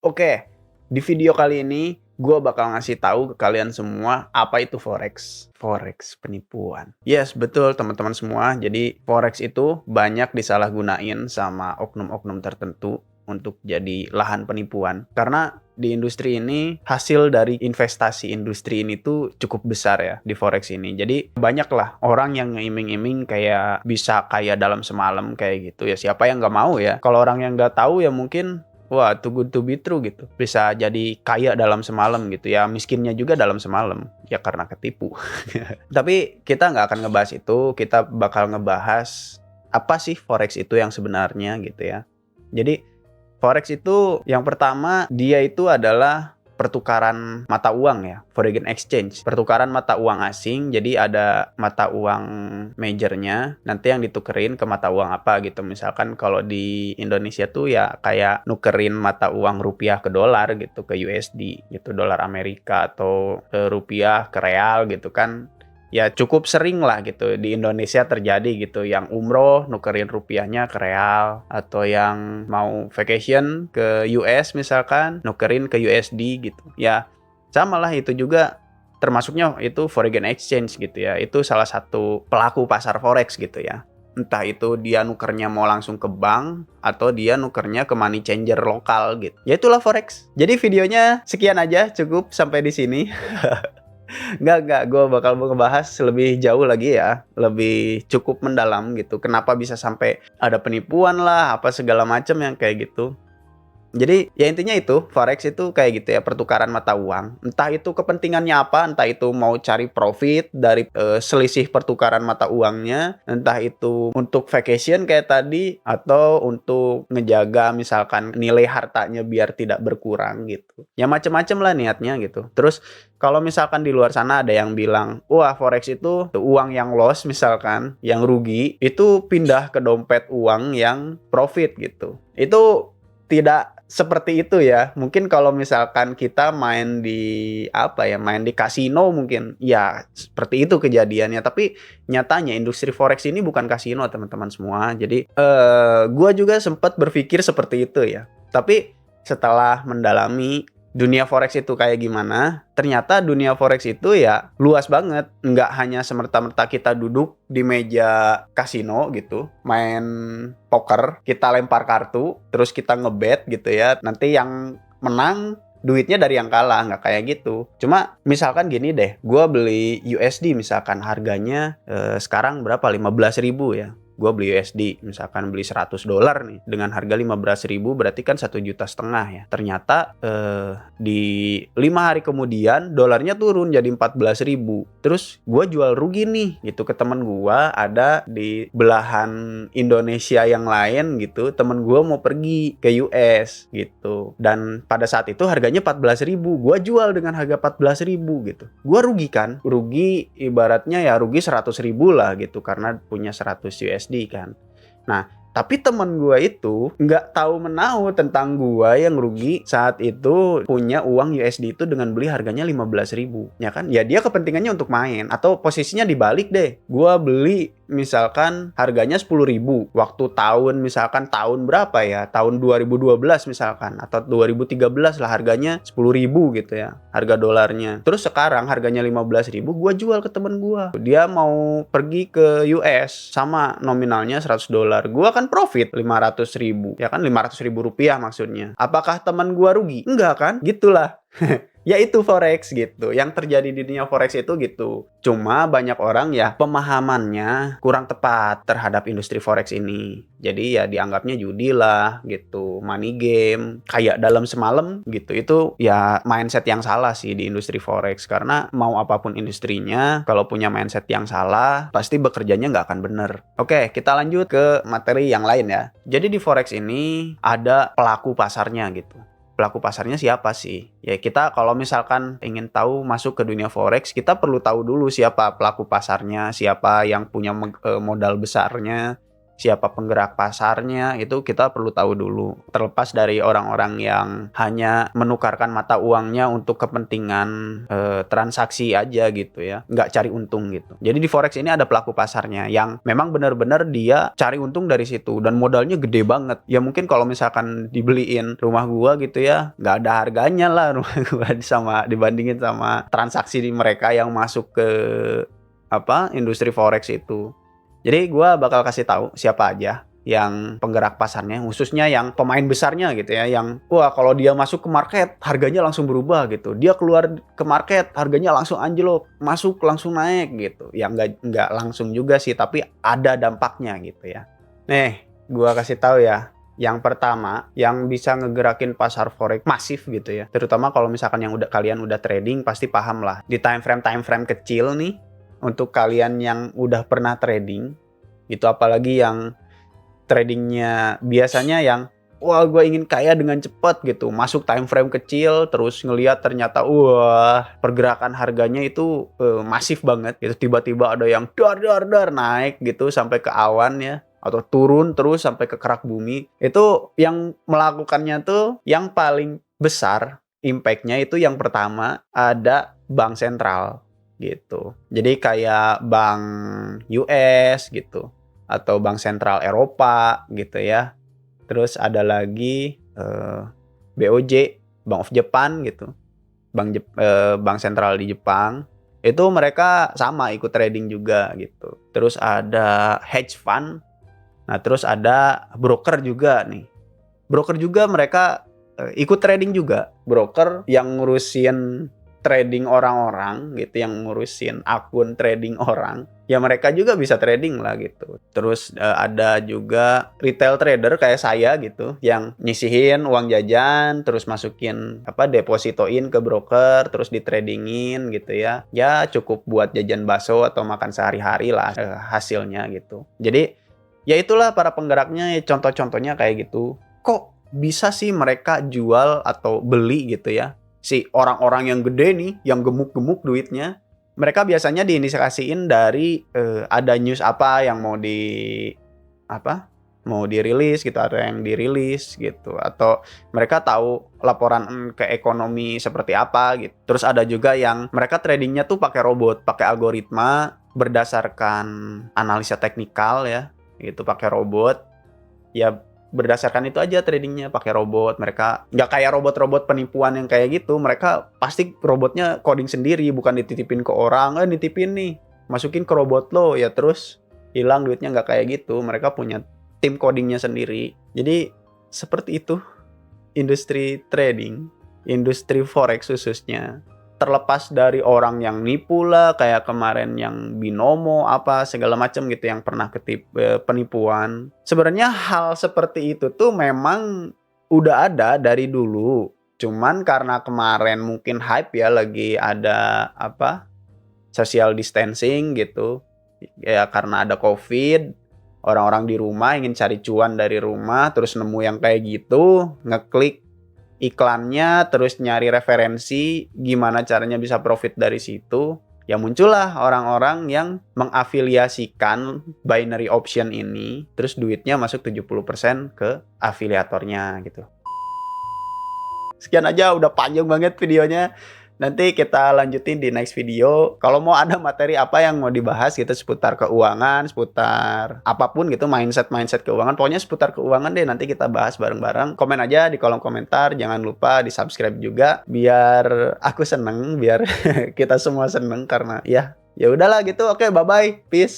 Oke, di video kali ini gue bakal ngasih tahu ke kalian semua apa itu forex. Forex penipuan. Yes, betul teman-teman semua. Jadi forex itu banyak disalahgunain sama oknum-oknum tertentu untuk jadi lahan penipuan. Karena di industri ini hasil dari investasi industri ini tuh cukup besar ya di forex ini. Jadi banyaklah orang yang ngeiming-iming kayak bisa kaya dalam semalam kayak gitu ya. Siapa yang nggak mau ya? Kalau orang yang nggak tahu ya mungkin wah, too good to be true gitu. Bisa jadi kaya dalam semalam gitu ya. Miskinnya juga dalam semalam. Ya karena ketipu. Tapi kita nggak akan ngebahas itu. Kita bakal ngebahas apa sih forex itu yang sebenarnya gitu ya. Jadi forex itu yang pertama dia itu adalah pertukaran mata uang ya, foreign exchange. Pertukaran mata uang asing, jadi ada mata uang majornya, nanti yang ditukerin ke mata uang apa gitu. Misalkan kalau di Indonesia tuh ya kayak nukerin mata uang rupiah ke dolar gitu, ke USD gitu, dolar Amerika atau rupiah ke real gitu kan. Ya cukup sering lah gitu di Indonesia terjadi gitu, yang umroh nukerin rupiahnya ke real, atau yang mau vacation ke US misalkan nukerin ke USD gitu ya. Sama lah, itu juga termasuknya itu foreign exchange gitu ya. Itu salah satu pelaku pasar forex gitu ya. Entah itu dia nukernya mau langsung ke bank atau dia nukernya ke money changer lokal gitu. Ya itulah forex. Jadi videonya sekian aja, cukup sampai di sini. Nggak, gue bakal ngebahas lebih jauh lagi ya, lebih cukup mendalam gitu. Kenapa bisa sampai ada penipuan lah, apa segala macam yang kayak gitu. Jadi ya intinya itu, forex itu kayak gitu ya, pertukaran mata uang. Entah itu kepentingannya apa, entah itu mau cari profit dari selisih pertukaran mata uangnya, entah itu untuk vacation kayak tadi, atau untuk ngejaga misalkan nilai hartanya biar tidak berkurang gitu. Ya macem-macem lah niatnya gitu. Terus kalau misalkan di luar sana ada yang bilang, wah forex itu uang yang loss misalkan, yang rugi, itu pindah ke dompet uang yang profit gitu. Itu tidak seperti itu ya. Mungkin kalau misalkan kita main di apa ya, main di kasino mungkin ya seperti itu kejadiannya. Tapi nyatanya industri forex ini bukan kasino teman-teman semua. Jadi gua juga sempat berpikir seperti itu ya. Tapi setelah mendalami dunia forex itu kayak gimana, ternyata dunia forex itu ya luas banget. Nggak hanya semerta-merta kita duduk di meja kasino gitu, main poker, kita lempar kartu, terus kita ngebet gitu ya. Nanti yang menang duitnya dari yang kalah, nggak kayak gitu. Cuma misalkan gini deh, gue beli USD misalkan harganya sekarang berapa? 15.000 ya. Gue beli USD, misalkan beli $100 nih, dengan harga 15.000 berarti kan 1,5 juta ya. Ternyata di 5 hari kemudian dolarnya turun jadi 14.000. Terus gue jual rugi nih gitu ke temen gue, ada di belahan Indonesia yang lain gitu. Temen gue mau pergi ke US gitu, dan pada saat itu harganya 14.000, gue jual dengan harga 14.000 gitu. Gue rugi kan, rugi ibaratnya ya rugi 100.000 lah gitu, karena punya 100 USD kan. Nah, tapi teman gue itu nggak tahu menahu tentang gue yang rugi saat itu punya uang USD itu dengan beli harganya 15.000. Ya kan? Ya dia kepentingannya untuk main. Atau posisinya dibalik deh. Gue beli misalkan harganya 10.000. Waktu tahun misalkan tahun berapa ya? Tahun 2012 misalkan. Atau 2013 lah, harganya 10.000 gitu ya. Harga dolarnya. Terus sekarang harganya 15.000, gue jual ke temen gue. Dia mau pergi ke US sama nominalnya $100. Gue kan profit 500.000. Ya kan, 500.000 rupiah maksudnya. Apakah teman gue rugi? Enggak kan? Gitulah. Ya itu forex gitu. Yang terjadi di dunia forex itu gitu. Cuma banyak orang ya pemahamannya kurang tepat terhadap industri forex ini. Jadi ya dianggapnya judi lah gitu, money game, kayak dalam semalam gitu. Itu ya mindset yang salah sih di industri forex. Karena mau apapun industrinya, kalau punya mindset yang salah, pasti bekerjanya nggak akan bener. Oke, kita lanjut ke materi yang lain ya. Jadi di forex ini ada pelaku pasarnya gitu. Pelaku pasarnya siapa sih? Ya kita kalau misalkan ingin tahu masuk ke dunia forex, kita perlu tahu dulu siapa pelaku pasarnya, siapa yang punya modal besarnya, siapa penggerak pasarnya, itu kita perlu tahu dulu. Terlepas dari orang-orang yang hanya menukarkan mata uangnya untuk kepentingan transaksi aja gitu ya, nggak cari untung gitu. Jadi di forex ini ada pelaku pasarnya yang memang benar-benar dia cari untung dari situ dan modalnya gede banget. Ya mungkin kalau misalkan dibeliin rumah gua gitu ya, nggak ada harganya lah rumah gua sama dibandingin sama transaksi di mereka yang masuk ke industri forex itu. Jadi gua bakal kasih tahu siapa aja yang penggerak pasarnya, khususnya yang pemain besarnya gitu ya, yang wah kalau dia masuk ke market harganya langsung berubah gitu, dia keluar ke market harganya langsung anjlok, masuk langsung naik gitu. Ya nggak langsung juga sih, tapi ada dampaknya gitu ya. Nih, gua kasih tahu ya. Yang pertama, yang bisa ngegerakin pasar forex masif gitu ya. Terutama kalau misalkan yang kalian udah trading pasti paham lah. Di time frame kecil nih, untuk kalian yang udah pernah trading, itu apalagi yang tradingnya biasanya yang wah gue ingin kaya dengan cepat gitu, masuk time frame kecil terus ngelihat ternyata wah pergerakan harganya itu masif banget gitu, tiba-tiba ada yang dar naik gitu sampai ke awan ya, atau turun terus sampai ke kerak bumi. Itu yang melakukannya tuh yang paling besar impact-nya itu yang pertama ada bank sentral gitu. Jadi kayak bank US gitu atau bank sentral Eropa gitu ya. Terus ada lagi BOJ, Bank of Japan gitu. Bank sentral di Jepang. Itu mereka sama ikut trading juga gitu. Terus ada hedge fund. Nah, terus ada broker juga nih. Broker juga mereka ikut trading juga. Broker yang ngurusin trading orang-orang gitu, yang ngurusin akun trading orang, ya mereka juga bisa trading lah gitu. Terus ada juga retail trader kayak saya gitu, yang nyisihin uang jajan terus masukin depositoin ke broker terus ditradingin gitu ya. Ya cukup buat jajan bakso atau makan sehari-hari lah hasilnya gitu. Jadi ya itulah para penggeraknya, contoh-contohnya kayak gitu. Kok bisa sih mereka jual atau beli gitu ya? Si orang-orang yang gede nih, yang gemuk-gemuk duitnya, mereka biasanya diindikasiin dari ada news apa yang mau dirilis gitu, ada yang dirilis gitu, atau mereka tahu laporan ke ekonomi seperti apa gitu. Terus ada juga yang mereka tradingnya tuh pakai robot, pakai algoritma berdasarkan analisa teknikal ya, gitu pakai robot. Ya berdasarkan itu aja tradingnya, pakai robot. Mereka nggak kayak robot-robot penipuan yang kayak gitu, mereka pasti robotnya coding sendiri, bukan dititipin ke orang, nitipin nih, masukin ke robot lo ya terus hilang duitnya, nggak kayak gitu. Mereka punya tim codingnya sendiri. Jadi seperti itu industri trading, industri forex khususnya. Terlepas dari orang yang nipu lah, kayak kemarin yang binomo apa segala macam gitu yang pernah penipuan. Sebenarnya hal seperti itu tuh memang udah ada dari dulu. Cuman karena kemarin mungkin hype ya, lagi ada social distancing gitu. Ya karena ada COVID, orang-orang di rumah ingin cari cuan dari rumah, terus nemu yang kayak gitu, ngeklik iklannya, terus nyari referensi gimana caranya bisa profit dari situ. Ya muncullah orang-orang yang mengafiliasikan binary option ini, terus duitnya masuk 70% ke afiliatornya gitu. Sekian aja, udah panjang banget videonya. Nanti kita lanjutin di next video. Kalau mau ada materi apa yang mau dibahas gitu seputar keuangan, seputar apapun gitu, mindset keuangan, pokoknya seputar keuangan deh, nanti kita bahas bareng-bareng. Komen aja di kolom komentar, jangan lupa di-subscribe juga biar aku seneng, biar kita semua seneng, karena ya udahlah gitu. Oke, bye-bye. Peace.